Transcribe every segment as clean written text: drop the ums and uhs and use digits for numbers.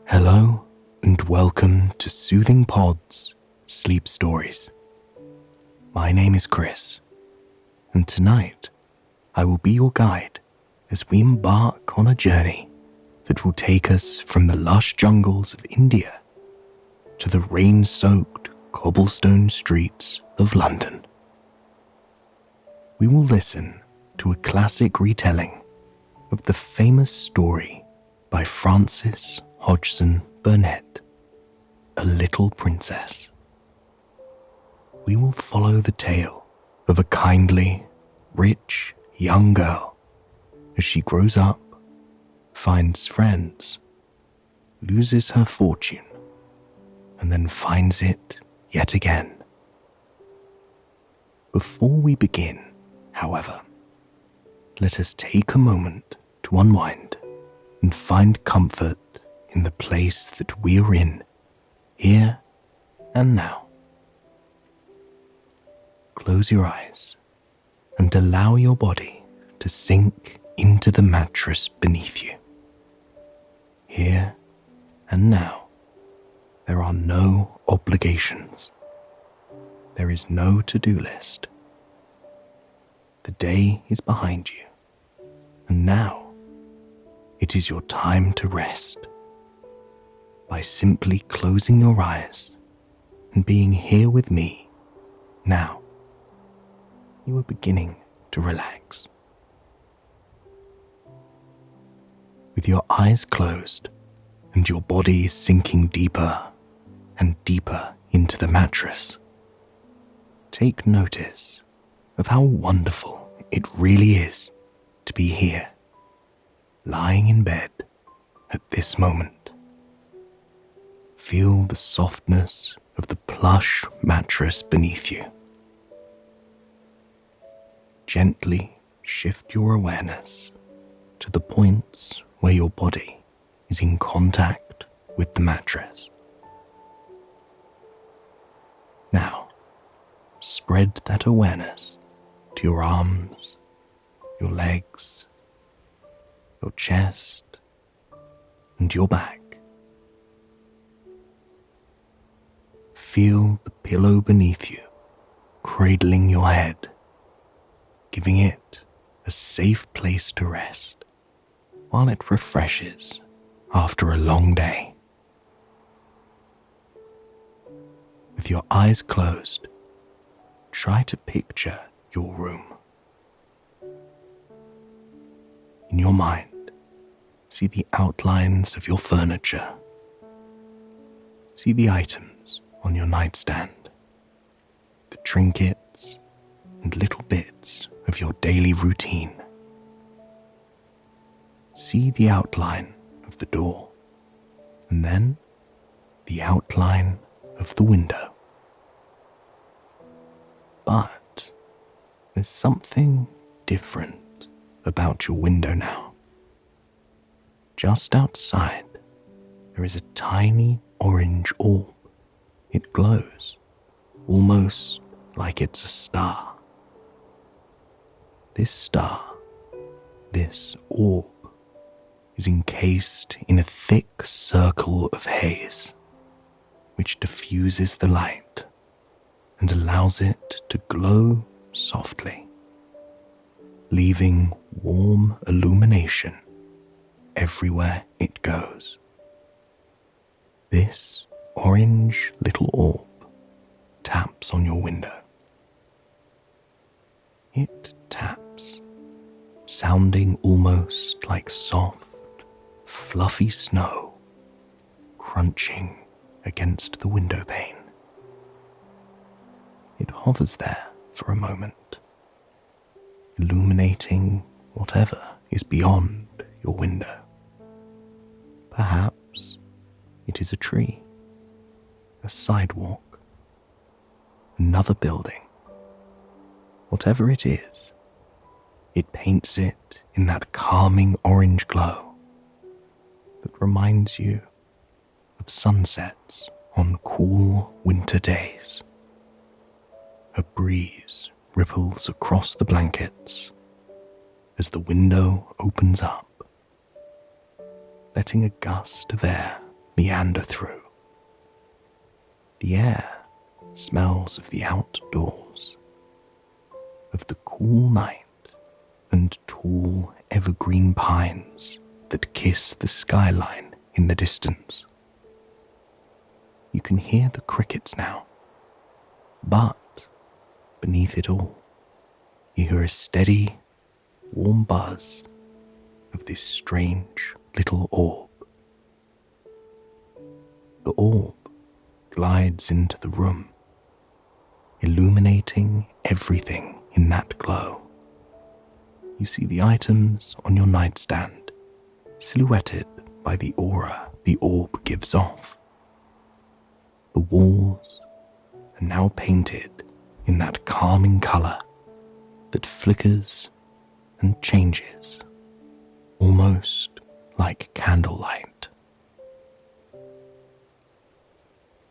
Hello and welcome to Soothing Pod's Sleep Stories. My name is Chris, and tonight I will be your guide as we embark on a journey that will take us from the lush jungles of India to the rain-soaked cobblestone streets of London. We will listen to a classic retelling of the famous story by Frances Hodgson Burnett, A Little Princess. We will follow the tale of a kindly, rich young girl as she grows up, finds friends, loses her fortune, and then finds it yet again. Before we begin, however, let us take a moment to unwind and find comfort in the place that we are in, here and now. Close your eyes and allow your body to sink into the mattress beneath you. Here and now, there are no obligations. There is no to-do list. The day is behind you, and now it is your time to rest. By simply closing your eyes and being here with me now, you are beginning to relax. With your eyes closed and your body sinking deeper and deeper into the mattress, take notice of how wonderful it really is to be here, lying in bed at this moment. Feel the softness of the plush mattress beneath you. Gently shift your awareness to the points where your body is in contact with the mattress. Now, spread that awareness to your arms, your legs, your chest, and your back. Feel the pillow beneath you cradling your head, giving it a safe place to rest while it refreshes after a long day. With your eyes closed, try to picture your room. In your mind, see the outlines of your furniture. See the items on your nightstand, the trinkets and little bits of your daily routine. See the outline of the door, and then the outline of the window. But there's something different about your window now. Just outside, there is a tiny orange orb. It glows, almost like it's a star. This star, this orb, is encased in a thick circle of haze, which diffuses the light and allows it to glow softly, leaving warm illumination everywhere it goes. This orange little orb taps on your window. It taps, sounding almost like soft, fluffy snow crunching against the window pane. It hovers there for a moment, illuminating whatever is beyond your window. Perhaps it is a tree, a sidewalk, another building. Whatever it is, it paints it in that calming orange glow that reminds you of sunsets on cool winter days. A breeze ripples across the blankets as the window opens up, letting a gust of air meander through. The air smells of the outdoors, of the cool night and tall evergreen pines that kiss the skyline in the distance. You can hear the crickets now, but beneath it all, you hear a steady, warm buzz of this strange little orb. The orb glides into the room, illuminating everything in that glow. You see the items on your nightstand, silhouetted by the aura the orb gives off. The walls are now painted in that calming colour that flickers and changes, almost like candlelight.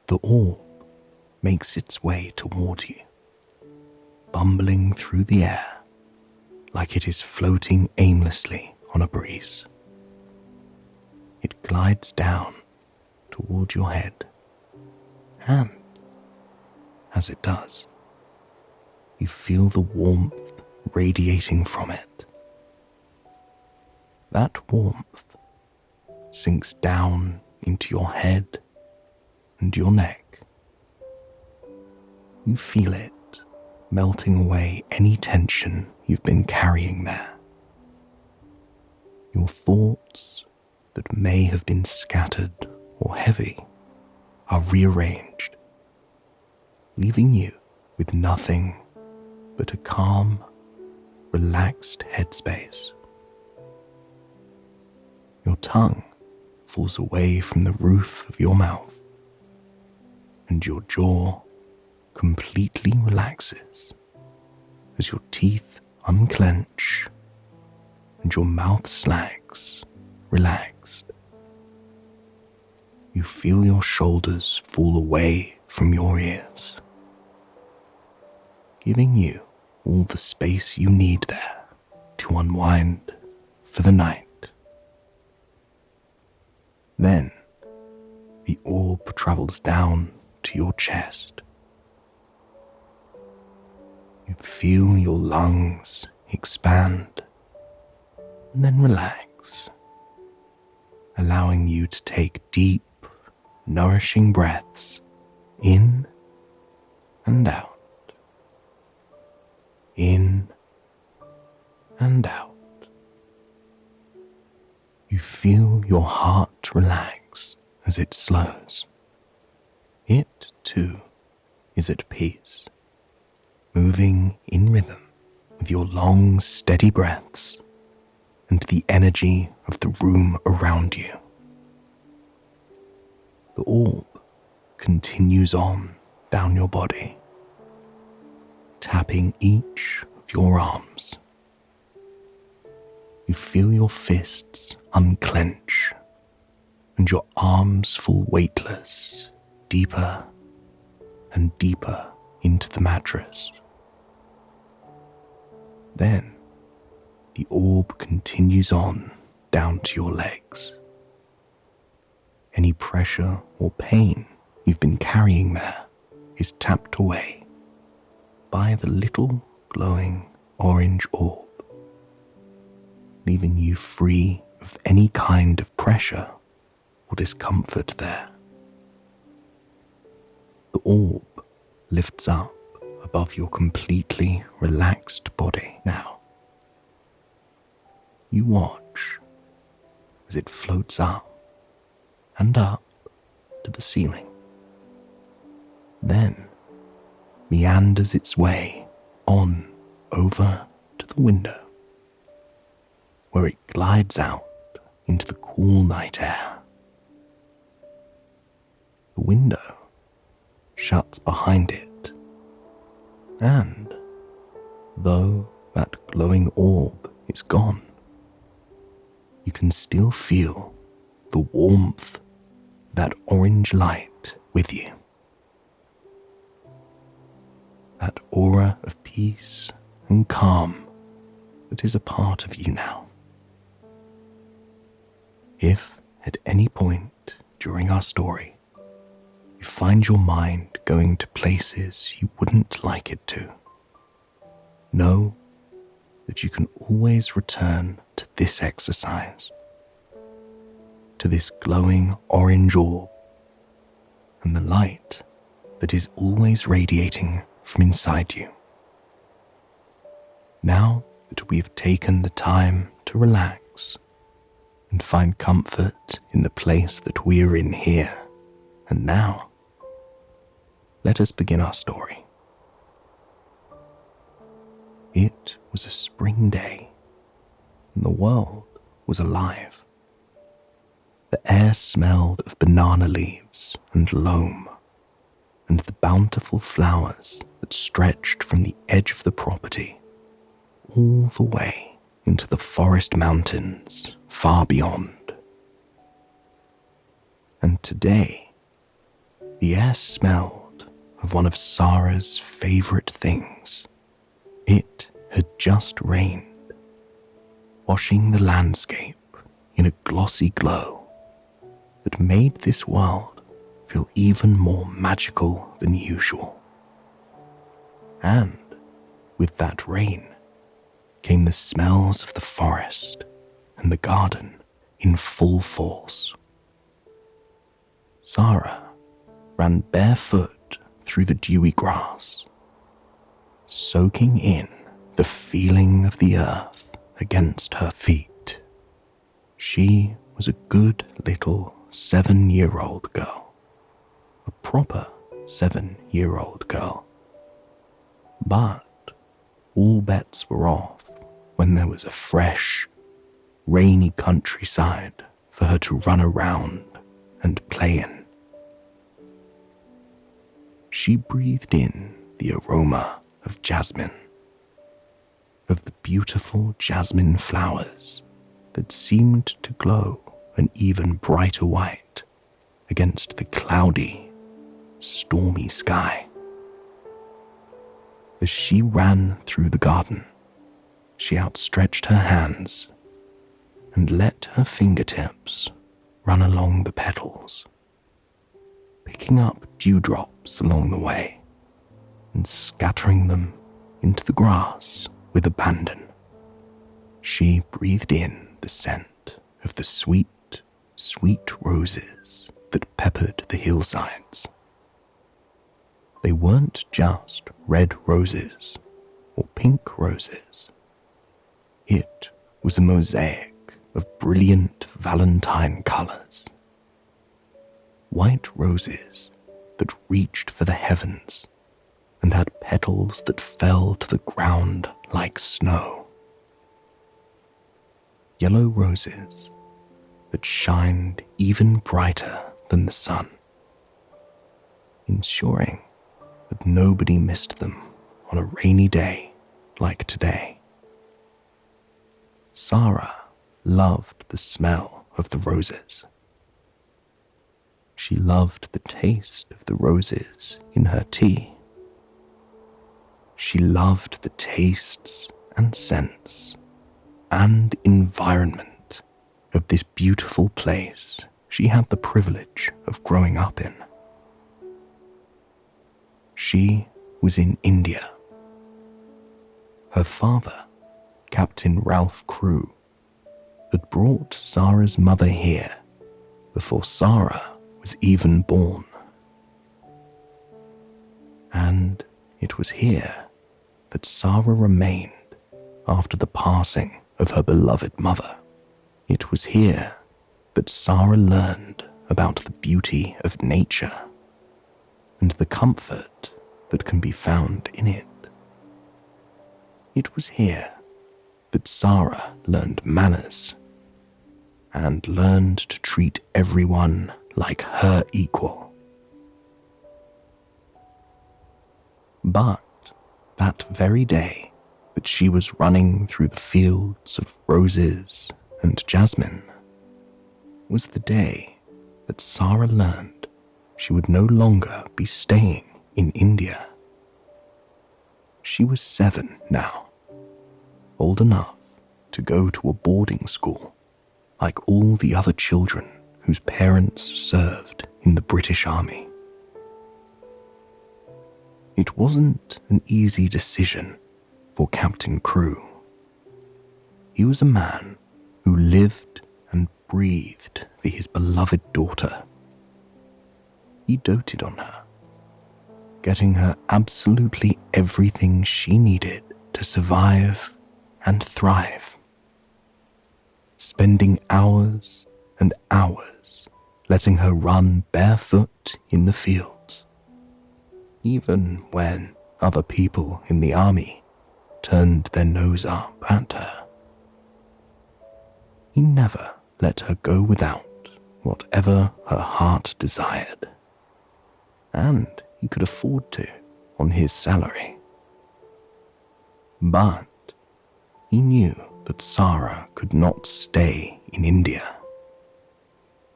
The orb makes its way toward you, bumbling through the air like it is floating aimlessly on a breeze. It glides down toward your head, and as it does, you feel the warmth radiating from it. That warmth sinks down into your head and your neck. You feel it melting away any tension you've been carrying there. Your thoughts that may have been scattered or heavy are rearranged, leaving you with nothing but a calm, relaxed headspace. Your tongue falls away from the roof of your mouth, and your jaw completely relaxes as your teeth unclench and your mouth snags relaxed. You feel your shoulders fall away from your ears, giving you all the space you need there to unwind for the night. Then, the orb travels down to your chest. You feel your lungs expand and then relax, allowing you to take deep, nourishing breaths in and out, in and out. You feel your heart relax as it slows. It, too, is at peace, moving in rhythm with your long, steady breaths and the energy of the room around you. The orb continues on down your body, tapping each of your arms. You feel your fists unclench and your arms fall weightless, deeper and deeper into the mattress. Then, the orb continues on down to your legs. Any pressure or pain you've been carrying there is tapped away by the little glowing orange orb, leaving you free of any kind of pressure or discomfort there. The orb lifts up above your completely relaxed body now. You watch as it floats up and up to the ceiling, then meanders its way on over to the window, where it glides out into the cool night air. The window shuts behind it, and though that glowing orb is gone, you can still feel the warmth of that orange light with you. That aura of peace and calm that is a part of you now. If at any point during our story, you find your mind going to places you wouldn't like it to, know that you can always return to this exercise, to this glowing orange orb and the light that is always radiating from inside you. Now that we have taken the time to relax and find comfort in the place that we are in here and now, let us begin our story. It was a spring day, and the world was alive. The air smelled of banana leaves and loam, and the bountiful flowers that stretched from the edge of the property all the way into the forest mountains far beyond. And today, the air smelled of one of Sarah's favorite things. It had just rained, washing the landscape in a glossy glow that made this world feel even more magical than usual. And with that rain came the smells of the forest and the garden in full force. Sarah ran barefoot through the dewy grass, soaking in the feeling of the earth against her feet. She was a good little 7-year-old girl, a proper 7-year-old girl. But all bets were off when there was a fresh, rainy countryside for her to run around and play in. She breathed in the aroma of jasmine, of the beautiful jasmine flowers that seemed to glow an even brighter white against the cloudy, stormy sky. As she ran through the garden, she outstretched her hands and let her fingertips run along the petals, picking up dewdrops along the way and scattering them into the grass with abandon. She breathed in the scent of the sweet, sweet roses that peppered the hillsides. They weren't just red roses or pink roses. It was a mosaic of brilliant Valentine colors. White roses that reached for the heavens and had petals that fell to the ground like snow. Yellow roses that shined even brighter than the sun, ensuring that nobody missed them on a rainy day like today. Sarah loved the smell of the roses. She loved the taste of the roses in her tea. She loved the tastes and scents and environment of this beautiful place she had the privilege of growing up in. She was in India. Her father, Captain Ralph Crewe, had brought Sarah's mother here before Sarah was even born. And it was here that Sarah remained after the passing of her beloved mother. It was here that Sarah learned about the beauty of nature and the comfort that can be found in it. It was here that Sarah learned manners and learned to treat everyone like her equal. But that very day that she was running through the fields of roses and jasmine was the day that Sarah learned she would no longer be staying in India. She was 7 now, old enough to go to a boarding school like all the other children whose parents served in the British Army. It wasn't an easy decision for Captain Crew. He was a man who lived and breathed for his beloved daughter. He doted on her, getting her absolutely everything she needed to survive and thrive, spending hours and hours letting her run barefoot in the fields, even when other people in the army turned their nose up at her. He never let her go without whatever her heart desired, and he could afford to on his salary. But he knew that Sarah could not stay in India.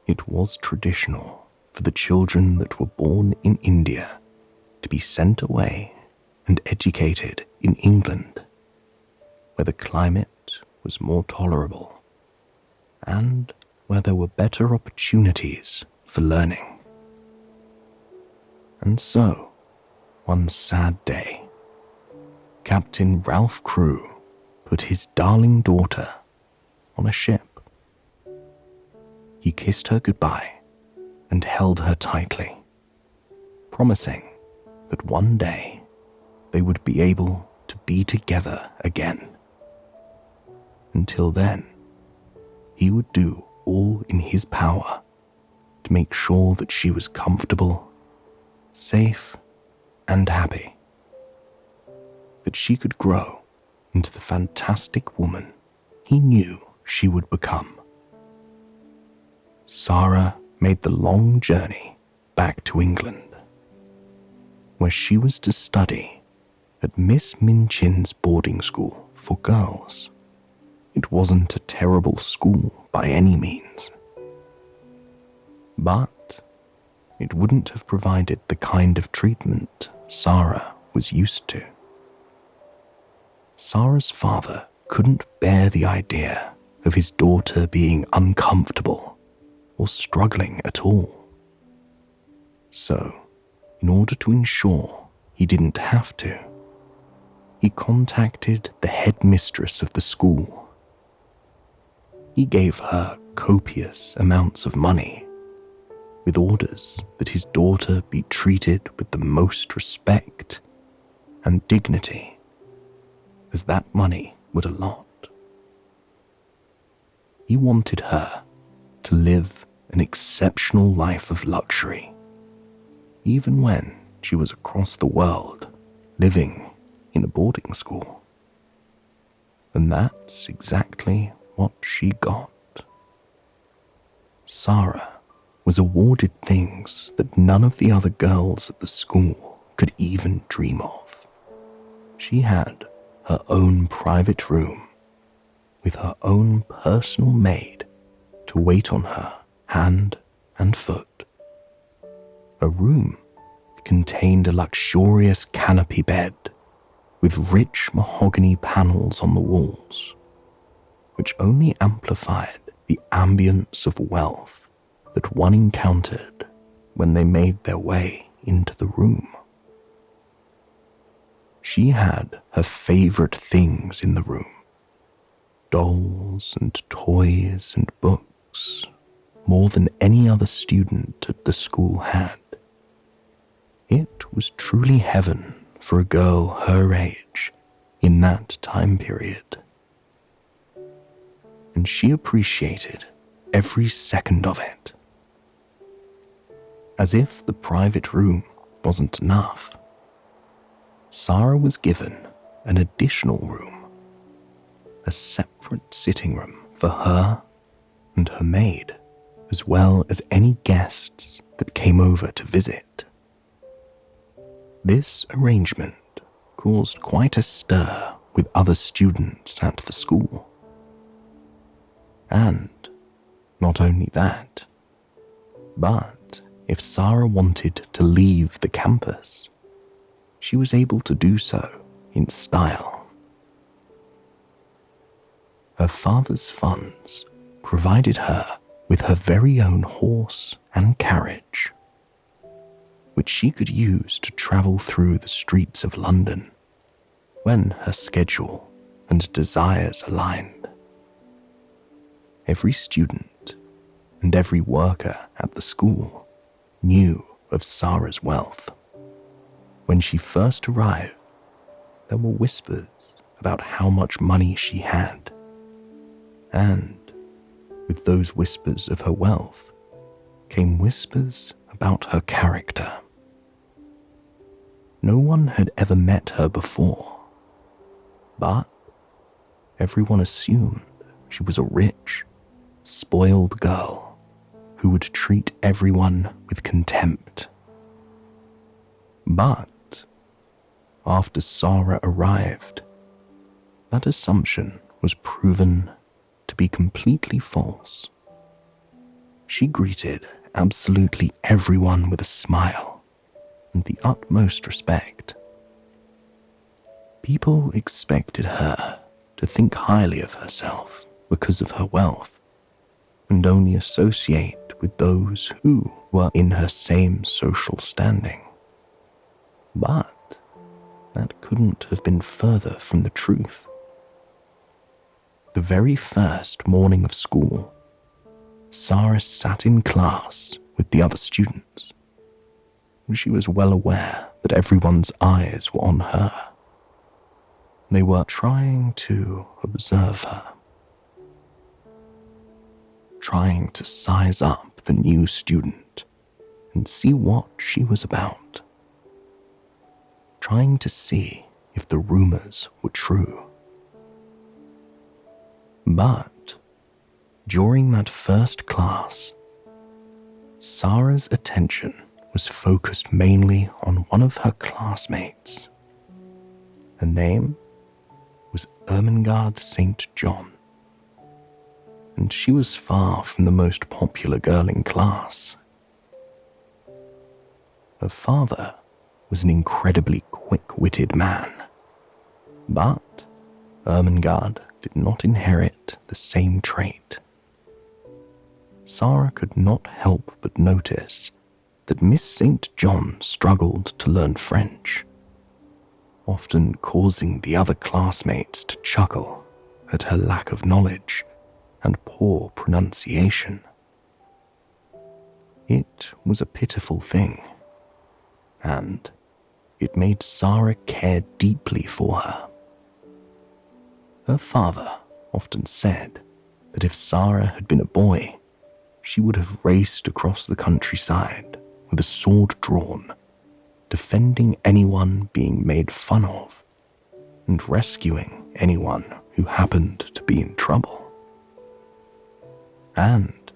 It was traditional for the children that were born in India to be sent away and educated in England, where the climate was more tolerable and where there were better opportunities for learning. And so, one sad day, Captain Ralph Crew put his darling daughter on a ship. He kissed her goodbye and held her tightly, promising that one day they would be able to be together again. Until then, he would do all in his power to make sure that she was comfortable, safe, and happy, that she could grow into the fantastic woman he knew she would become. Sarah made the long journey back to England, where she was to study at Miss Minchin's boarding school for girls. It wasn't a terrible school by any means, but it wouldn't have provided the kind of treatment Sarah was used to. Sarah's father couldn't bear the idea of his daughter being uncomfortable or struggling at all. So, in order to ensure he didn't have to, he contacted the headmistress of the school. He gave her copious amounts of money, with orders that his daughter be treated with the most respect and dignity, as that money would allot. He wanted her to live an exceptional life of luxury, even when she was across the world living in a boarding school. And that's exactly what she got. Sarah was awarded things that none of the other girls at the school could even dream of. She had her own private room with her own personal maid to wait on her hand and foot. A room contained a luxurious canopy bed with rich mahogany panels on the walls, which only amplified the ambience of wealth that one encountered when they made their way into the room. She had her favorite things in the room: dolls and toys and books, more than any other student at the school had. It was truly heaven for a girl her age in that time period. And she appreciated every second of it. As if the private room wasn't enough, Sarah was given an additional room, a separate sitting room for her and her maid, as well as any guests that came over to visit. This arrangement caused quite a stir with other students at the school. And not only that, but if Sarah wanted to leave the campus, she was able to do so in style. Her father's funds provided her with her very own horse and carriage, which she could use to travel through the streets of London when her schedule and desires aligned. Every student and every worker at the school knew of Sarah's wealth. When she first arrived, there were whispers about how much money she had, and with those whispers of her wealth came whispers about her character. No one had ever met her before, but everyone assumed she was a rich, spoiled girl who would treat everyone with contempt. But after Sarah arrived, that assumption was proven to be completely false. She greeted absolutely everyone with a smile and the utmost respect. People expected her to think highly of herself because of her wealth and only associate with those who were in her same social standing. But that couldn't have been further from the truth. The very first morning of school, Sarah sat in class with the other students. She was well aware that everyone's eyes were on her. They were trying to observe her, trying to size up the new student and see what she was about, trying to see if the rumors were true. But during that first class, Sarah's attention was focused mainly on one of her classmates. Her name was Ermengarde St. John, and she was far from the most popular girl in class. Her father was an incredibly quick-witted man, but Ermengarde did not inherit the same trait. Sarah could not help but notice that Miss St. John struggled to learn French, often causing the other classmates to chuckle at her lack of knowledge and poor pronunciation. It was a pitiful thing, and it made Sarah care deeply for her. Her father often said that if Sarah had been a boy, she would have raced across the countryside with a sword drawn, defending anyone being made fun of and rescuing anyone who happened to be in trouble. And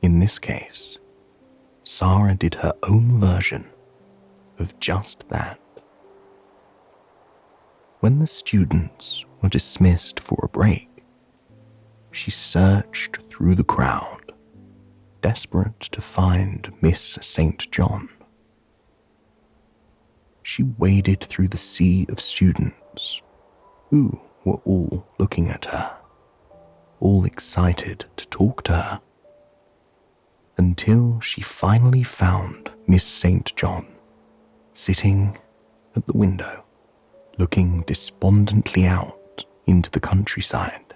in this case, Sarah did her own version of just that. When the students were dismissed for a break, she searched through the crowd, desperate to find Miss St. John. She waded through the sea of students who were all looking at her, all excited to talk to her, until she finally found Miss St. John sitting at the window, looking despondently out into the countryside.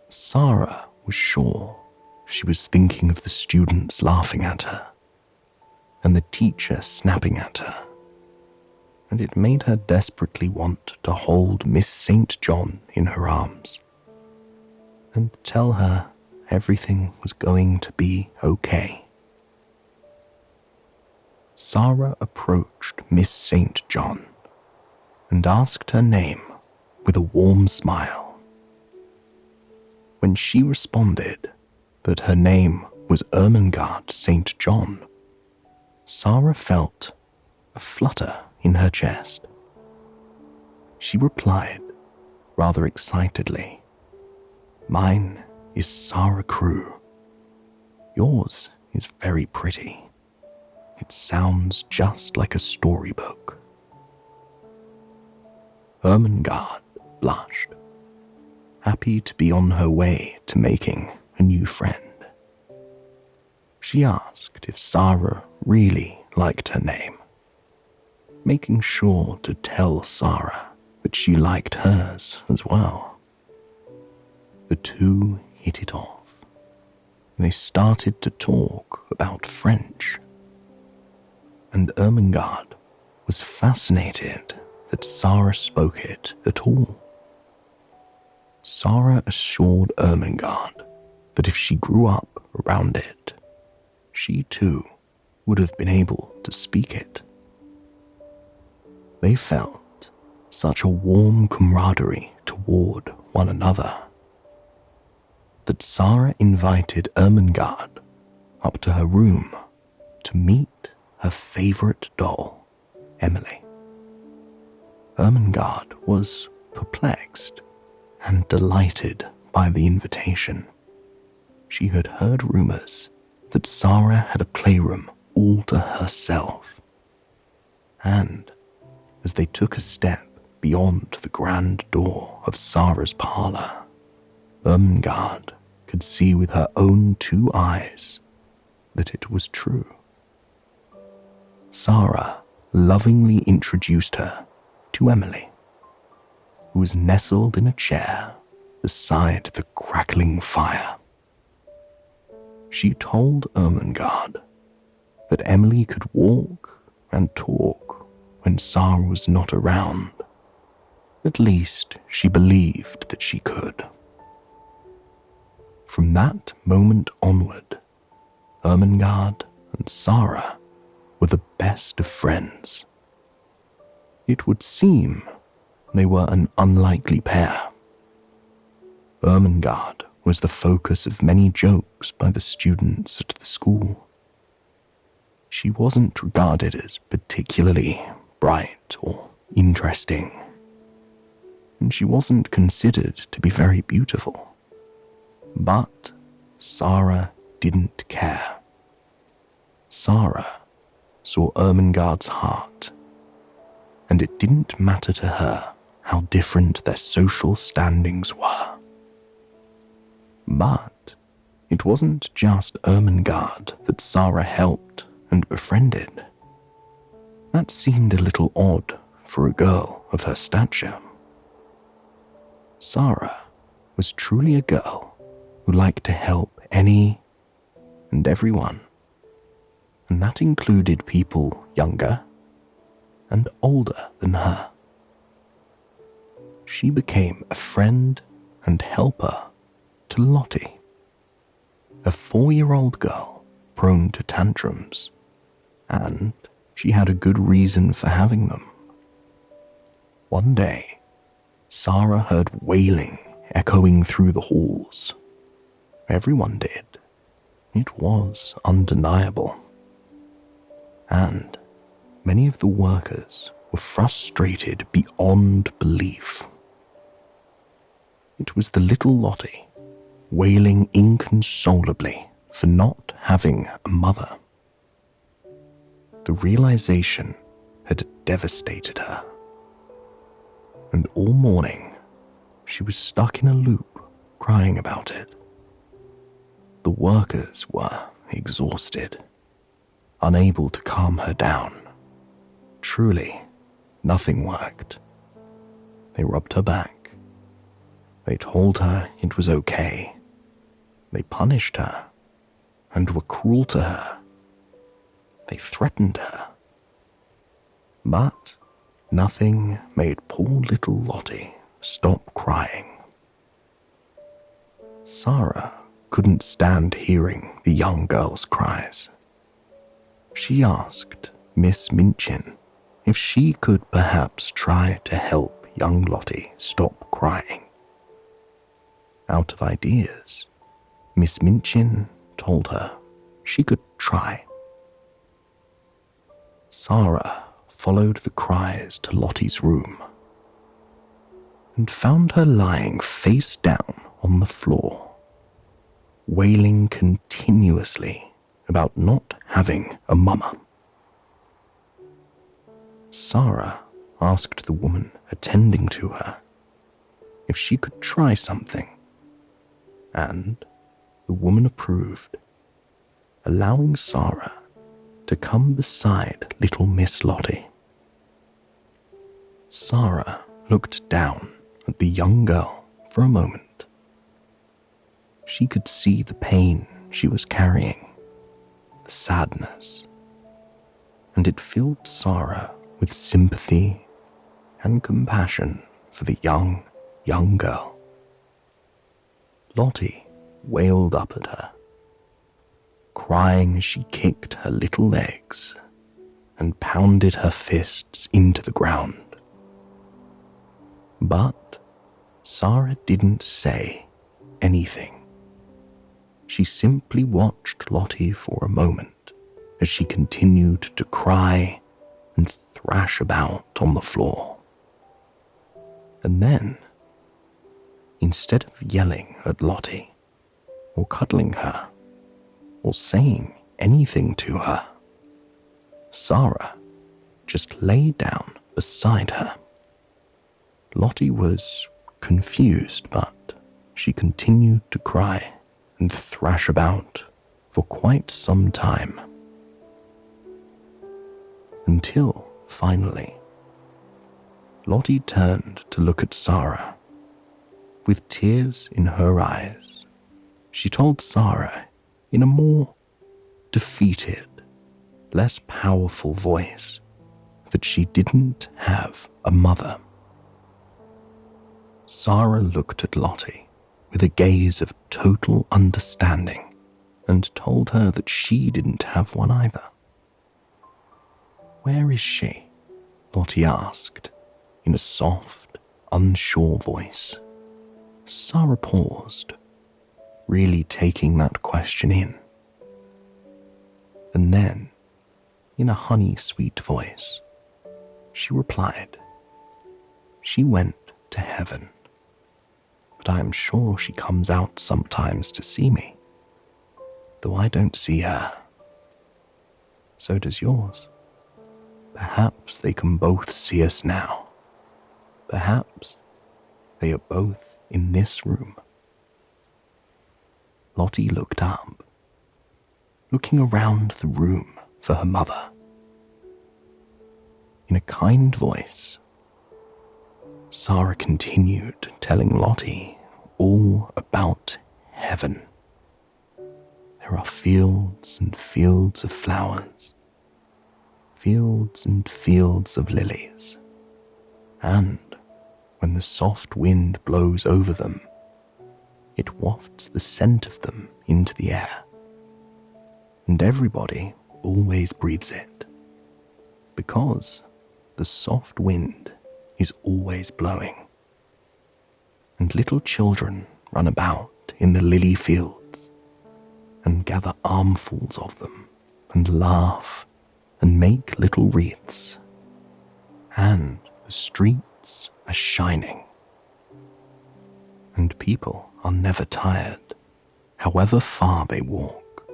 Sarah was sure she was thinking of the students laughing at her and the teacher snapping at her, and it made her desperately want to hold Miss St. John in her arms and tell her everything was going to be okay. Sarah approached Miss St. John and asked her name with a warm smile. When she responded that her name was Ermengarde St. John, Sarah felt a flutter in her chest. She replied, rather excitedly, "Mine is Sarah Crewe. Yours is very pretty. It sounds just like a storybook." Ermengarde blushed, happy to be on her way to making a new friend. She asked if Sarah really liked her name, making sure to tell Sarah that she liked hers as well. The two hit it off. They started to talk about French, and Ermengarde was fascinated that Sarah spoke it at all. Sarah assured Ermengarde that if she grew up around it, she too would have been able to speak it. They felt such a warm camaraderie toward one another that Sarah invited Ermengarde up to her room to meet her favorite doll, Emily. Ermengarde was perplexed and delighted by the invitation. She had heard rumors that Sarah had a playroom all to herself, and as they took a step beyond the grand door of Sarah's parlor, Ermengarde could see with her own two eyes that it was true. Sarah lovingly introduced her to Emily, who was nestled in a chair beside the crackling fire. She told Ermengarde that Emily could walk and talk when Sarah was not around. At least she believed that she could. From that moment onward, Ermengarde and Sarah were the best of friends. It would seem they were an unlikely pair. Ermengarde was the focus of many jokes by the students at the school. She wasn't regarded as particularly bright or interesting, and she wasn't considered to be very beautiful. But Sarah didn't care. Sarah saw Ermengarde's heart, and it didn't matter to her how different their social standings were. But it wasn't just Ermengarde that Sarah helped and befriended. That seemed a little odd for a girl of her stature. Sarah was truly a girl who liked to help any and everyone, and that included people younger and older than her. She became a friend and helper to Lottie, a 4-year-old girl prone to tantrums, and she had a good reason for having them. One day, Sarah heard wailing echoing through the halls. Everyone did. It was undeniable. And many of the workers were frustrated beyond belief. It was the little Lottie wailing inconsolably for not having a mother. The realization had devastated her, and all morning she was stuck in a loop crying about it. The workers were exhausted, unable to calm her down. Truly, nothing worked. They rubbed her back. They told her it was okay. They punished her and were cruel to her. They threatened her. But nothing made poor little Lottie stop crying. Sarah couldn't stand hearing the young girl's cries. She asked Miss Minchin if she could perhaps try to help young Lottie stop crying. Out of ideas, Miss Minchin told her she could try. Sarah followed the cries to Lottie's room and found her lying face down on the floor, wailing continuously about not having a mama. Sarah asked the woman attending to her if she could try something, and the woman approved. allowing Sarah to come beside little Miss Lottie. Sarah looked down at the young girl for a moment. She could see the pain she was carrying, the sadness, and it filled Sarah with sympathy and compassion for the young girl. Lottie wailed up at her, crying as she kicked her little legs and pounded her fists into the ground. But Sarah didn't say anything. She simply watched Lottie for a moment as she continued to cry and thrash about on the floor. And then, instead of yelling at Lottie, or cuddling her, or saying anything to her, Sarah just lay down beside her. Lottie was confused, but she continued to cry and thrash about for quite some time. Until, finally, Lottie turned to look at Sarah. With tears in her eyes, she told Sarah in a more defeated, less powerful voice that she didn't have a mother. Sarah looked at Lottie with a gaze of total understanding and told her that she didn't have one either. "Where is she?" Lottie asked in a soft, unsure voice. Sarah paused, really taking that question in. And then, in a honey-sweet voice, she replied, "She went to heaven, but I am sure she comes out sometimes to see me, though I don't see her. So does yours. Perhaps they can both see us now. Perhaps they are both in this room." Lottie looked up, looking around the room for her mother. In a kind voice, Sarah continued telling Lottie all about heaven. There are fields and fields of flowers, fields and fields of lilies, and when the soft wind blows over them, it wafts the scent of them into the air, and everybody always breathes it, because the soft wind is always blowing, and little children run about in the lily fields and gather armfuls of them and laugh and make little wreaths, and the streets are shining, and people are never tired, however far they walk.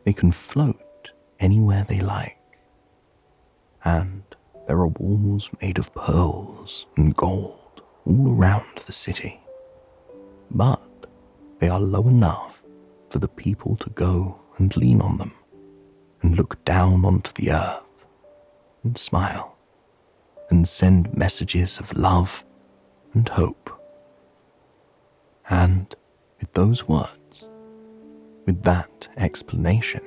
They can float anywhere they like, and there are walls made of pearls and gold all around the city, but they are low enough for the people to go and lean on them and look down onto the earth and smile and send messages of love and hope. And with those words, with that explanation,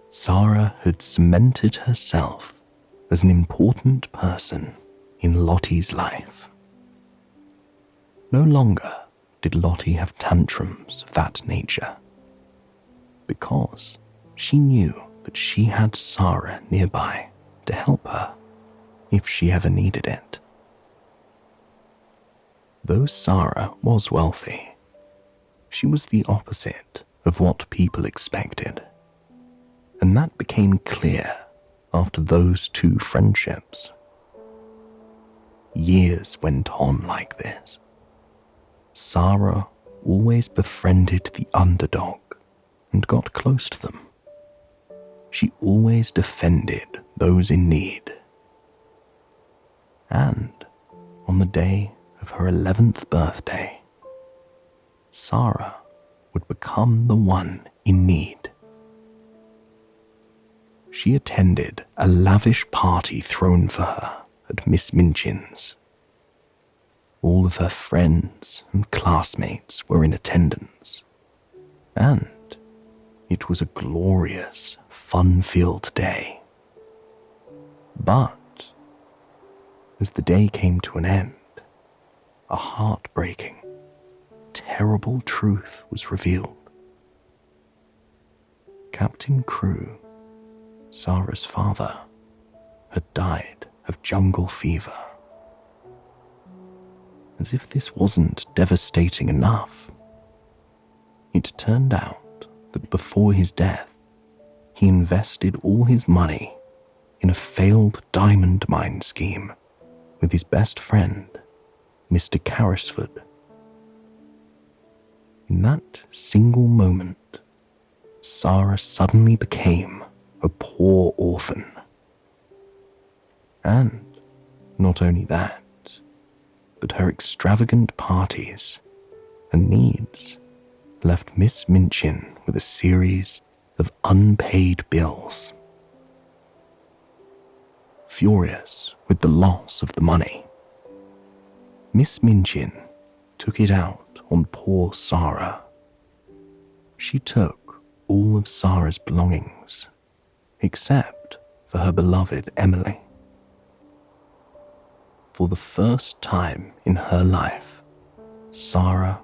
Sarah had cemented herself as an important person in Lottie's life. No longer did Lottie have tantrums of that nature, because she knew that she had Sarah nearby to help her if she ever needed it. Though Sarah was wealthy, she was the opposite of what people expected, and that became clear after those two friendships. Years went on like this. Sarah always befriended the underdog and got close to them. She always defended those in need. And on the day of her 11th birthday, Sarah would become the one in need. She attended a lavish party thrown for her at Miss Minchin's. All of her friends and classmates were in attendance, and it was a glorious, fun-filled day. But as the day came to an end, a heartbreaking, terrible truth was revealed. Captain Crew, Sarah's father, had died of jungle fever. As if this wasn't devastating enough, it turned out that before his death, he invested all his money in a failed diamond mine scheme with his best friend, Mr. Carrisford. In that single moment, Sarah suddenly became a poor orphan. And not only that, but her extravagant parties and needs left Miss Minchin with a series of unpaid bills. Furious with the loss of the money, Miss Minchin took it out on poor Sarah. She took all of Sarah's belongings, except for her beloved Emily. For the first time in her life, Sarah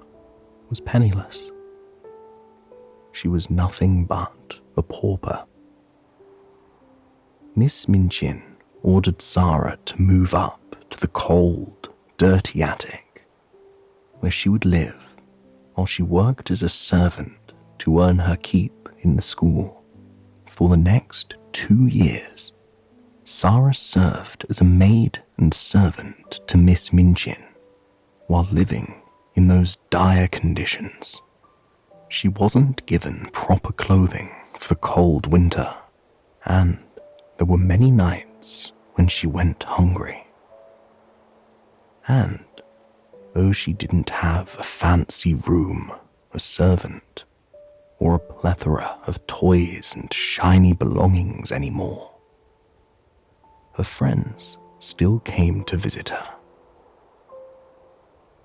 was penniless. She was nothing but a pauper. Miss Minchin ordered Sarah to move up to the cold, dirty attic, where she would live while she worked as a servant to earn her keep in the school. For the next 2 years, Sarah served as a maid and servant to Miss Minchin while living in those dire conditions. She wasn't given proper clothing for the cold winter, and there were many nights when she went hungry. And though she didn't have a fancy room, a servant, or a plethora of toys and shiny belongings anymore, her friends still came to visit her.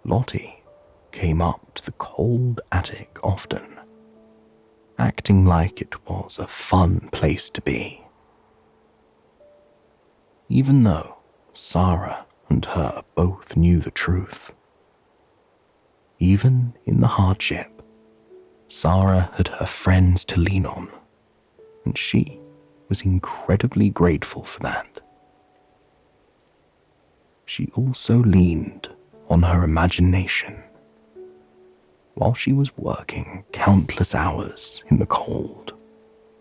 Lottie came up to the cold attic often, acting like it was a fun place to be. Even though Sarah and her both knew the truth. Even in the hardship, Sarah had her friends to lean on, and she was incredibly grateful for that. She also leaned on her imagination. While she was working countless hours in the cold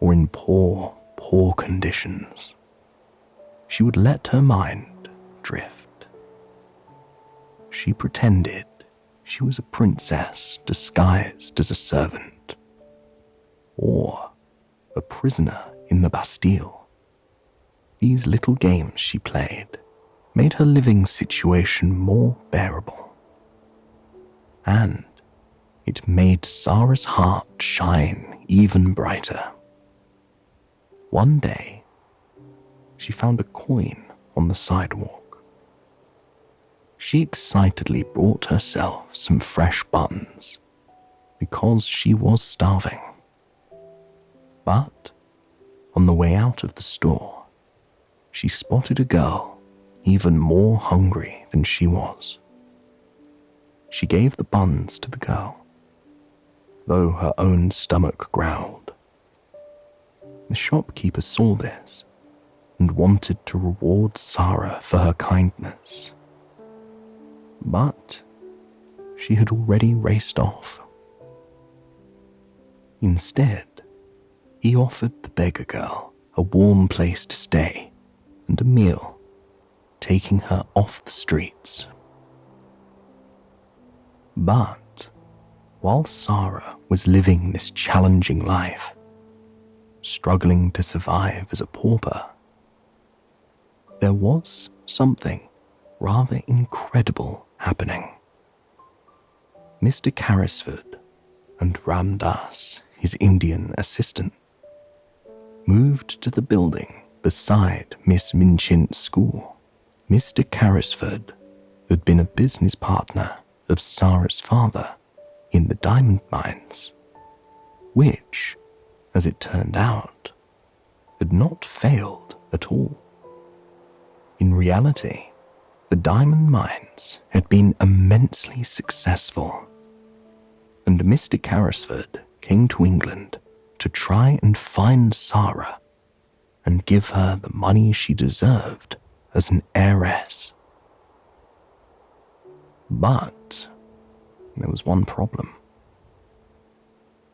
or in poor conditions, she would let her mind drift. She pretended she was a princess disguised as a servant, or a prisoner in the Bastille. These little games she played made her living situation more bearable, and it made Sarah's heart shine even brighter. One day, she found a coin on the sidewalk. She excitedly bought herself some fresh buns because she was starving. But on the way out of the store, she spotted a girl even more hungry than she was. She gave the buns to the girl, though her own stomach growled. The shopkeeper saw this and wanted to reward Sarah for her kindness. But she had already raced off. Instead, he offered the beggar girl a warm place to stay and a meal, taking her off the streets. But while Sarah was living this challenging life, struggling to survive as a pauper, there was something rather incredible happening. Mr. Carrisford and Ram Dass, his Indian assistant, moved to the building beside Miss Minchint's school. Mr. Carrisford had been a business partner of Sarah's father in the diamond mines, which, as it turned out, had not failed at all. In reality, the diamond mines had been immensely successful, and Mr. Carrisford came to England to try and find Sarah and give her the money she deserved as an heiress. But there was one problem.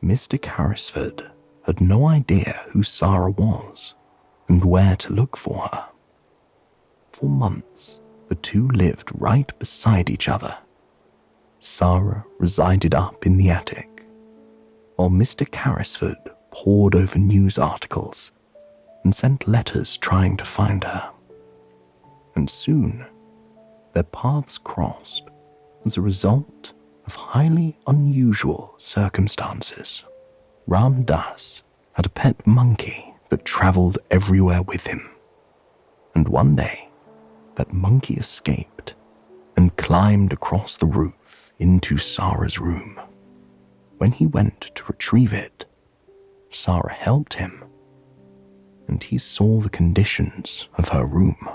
Mr. Carrisford had no idea who Sarah was and where to look for her. For months, the two lived right beside each other. Sarah resided up in the attic, while Mr. Carrisford pored over news articles and sent letters trying to find her. And soon, their paths crossed as a result of highly unusual circumstances. Ram Dass had a pet monkey that traveled everywhere with him, and one day, that monkey escaped and climbed across the roof into Sarah's room. When he went to retrieve it, Sarah helped him, and he saw the conditions of her room.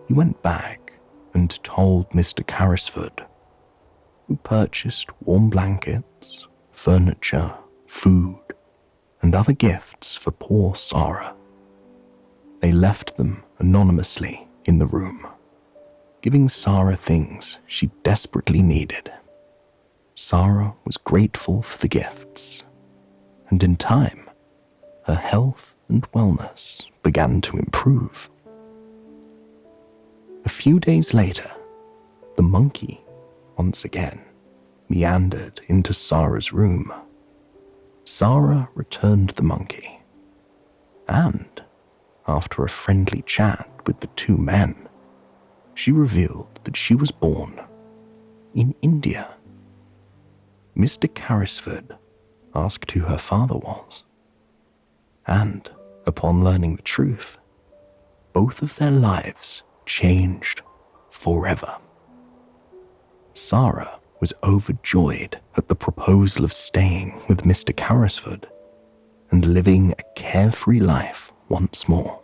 He went back and told Mr. Carrisford, who purchased warm blankets, furniture, food, and other gifts for poor Sarah. They left them anonymously in the room, giving Sarah things she desperately needed. Sarah was grateful for the gifts, and in time, her health and wellness began to improve. A few days later, the monkey, once again, meandered into Sarah's room. Sarah returned the monkey, and, after a friendly chat with the two men, she revealed that she was born in India. Mr. Carrisford asked who her father was, and, upon learning the truth, both of their lives changed forever. Sarah was overjoyed at the proposal of staying with Mr. Carrisford and living a carefree life once more.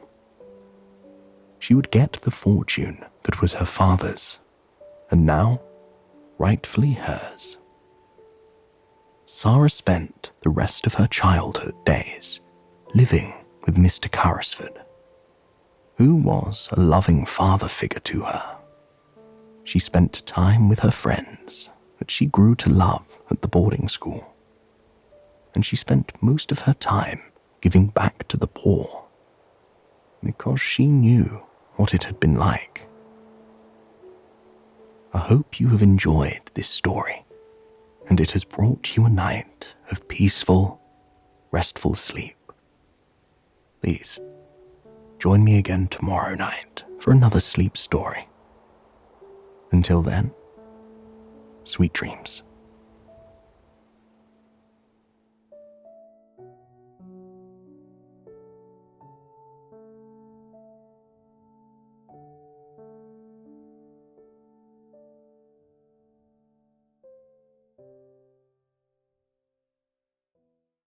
She would get the fortune that was her father's, and now rightfully hers. Sarah spent the rest of her childhood days living with Mr. Carrisford, who was a loving father figure to her. She spent time with her friends that she grew to love at the boarding school, and she spent most of her time giving back to the poor, because she knew what it had been like. I hope you have enjoyed this story, and it has brought you a night of peaceful, restful sleep. Please, join me again tomorrow night for another sleep story. Until then, sweet dreams.